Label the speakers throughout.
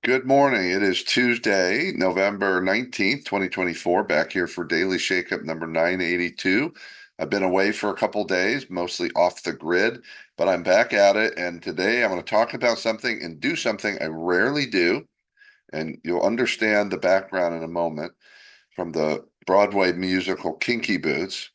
Speaker 1: Good morning. It is Tuesday, November 19th, 2024, back here for Daily Shakeup number 982. I've been away for a couple days, mostly off the grid, but I'm back at it. And today I'm going to talk about something and do something I rarely do. And you'll understand the background in a moment from the Broadway musical Kinky Boots.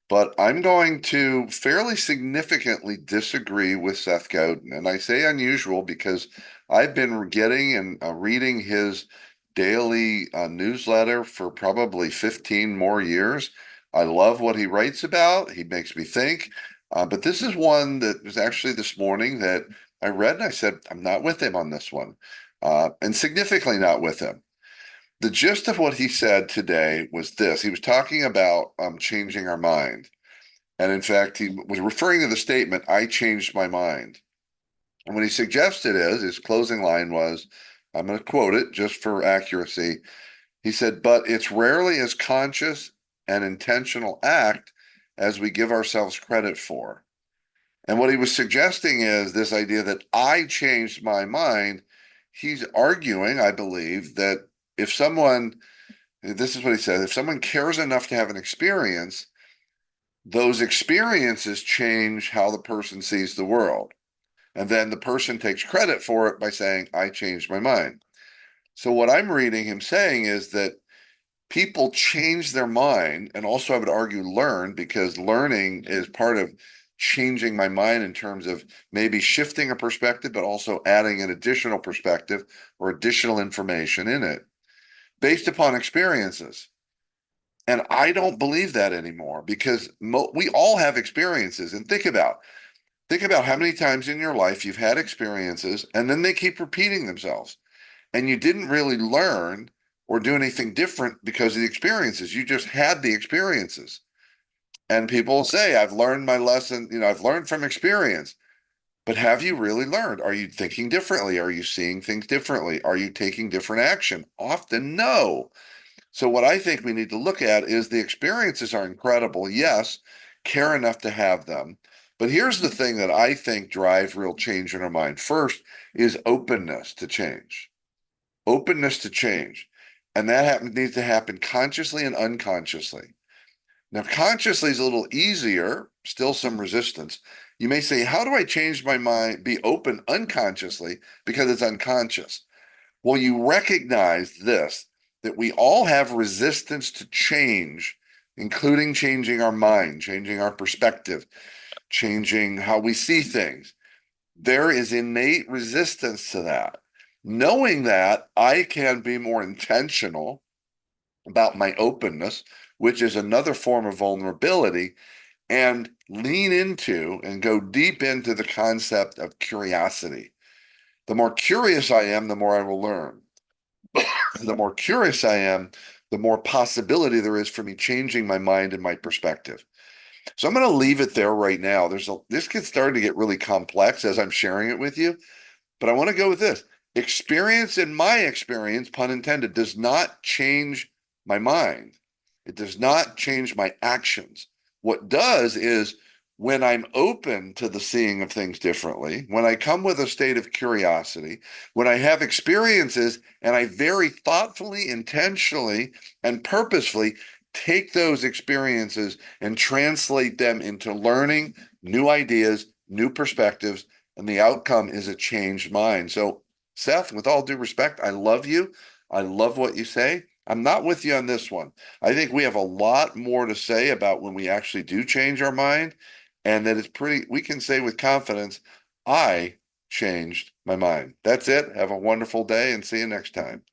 Speaker 1: But I'm going to fairly significantly disagree with Seth Godin. And I say unusual because I've been getting and reading his daily newsletter for probably 15 more years. I love what he writes about. He makes me think. But this is one that was actually this morning that I read and I said, I'm not with him on this one, and significantly not with him. The gist of what he said today was this. He was talking about changing our mind. And in fact, he was referring to the statement, I changed my mind. And what he suggested is, his closing line was, I'm going to quote it just for accuracy. He said, but it's rarely as conscious and intentional act as we give ourselves credit for. And what he was suggesting is this idea that I changed my mind. He's arguing, I believe, that if someone, this is what he said, if someone cares enough to have an experience, those experiences change how the person sees the world. And then the person takes credit for it by saying, I changed my mind. So, what I'm reading him saying is that people change their mind, and also I would argue learn, because learning is part of changing my mind in terms of maybe shifting a perspective, but also adding an additional perspective or additional information in it based upon experiences. And I don't believe that anymore because we all have experiences. And think about how many times in your life you've had experiences and then they keep repeating themselves. And you didn't really learn or do anything different because of the experiences. You just had the experiences. And people say, I've learned my lesson, I've learned from experience. But have you really learned? Are you thinking differently? Are you seeing things differently? Are you taking different action? Often, no. So what I think we need to look at is the experiences are incredible. Yes, care enough to have them. But here's the thing that I think drives real change in our mind. First is openness to change. Openness to change. And needs to happen consciously and unconsciously. Now, consciously is a little easier, still some resistance. You may say, how do I change my mind, be open unconsciously because it's unconscious? Well, you recognize this, that we all have resistance to change, including changing our mind, changing our perspective, changing how we see things. There is innate resistance to that. Knowing that, I can be more intentional about my openness, which is another form of vulnerability, and lean into and go deep into the concept of curiosity. The more curious I am, the more I will learn. The more curious I am, the more possibility there is for me changing my mind and my perspective. So I'm going to leave it there right now. This gets starting to get really complex as I'm sharing it with you, but I want to go with this. Experience in my experience, pun intended, does not change my mind. It does not change my actions. What does is when I'm open to the seeing of things differently, when I come with a state of curiosity, when I have experiences and I very thoughtfully, intentionally, and purposefully take those experiences and translate them into learning, new ideas, new perspectives, and the outcome is a changed mind. So, Seth, with all due respect, I love you. I love what you say. I'm not with you on this one. I think we have a lot more to say about when we actually do change our mind, and that we can say with confidence, I changed my mind. That's it. Have a wonderful day and see you next time.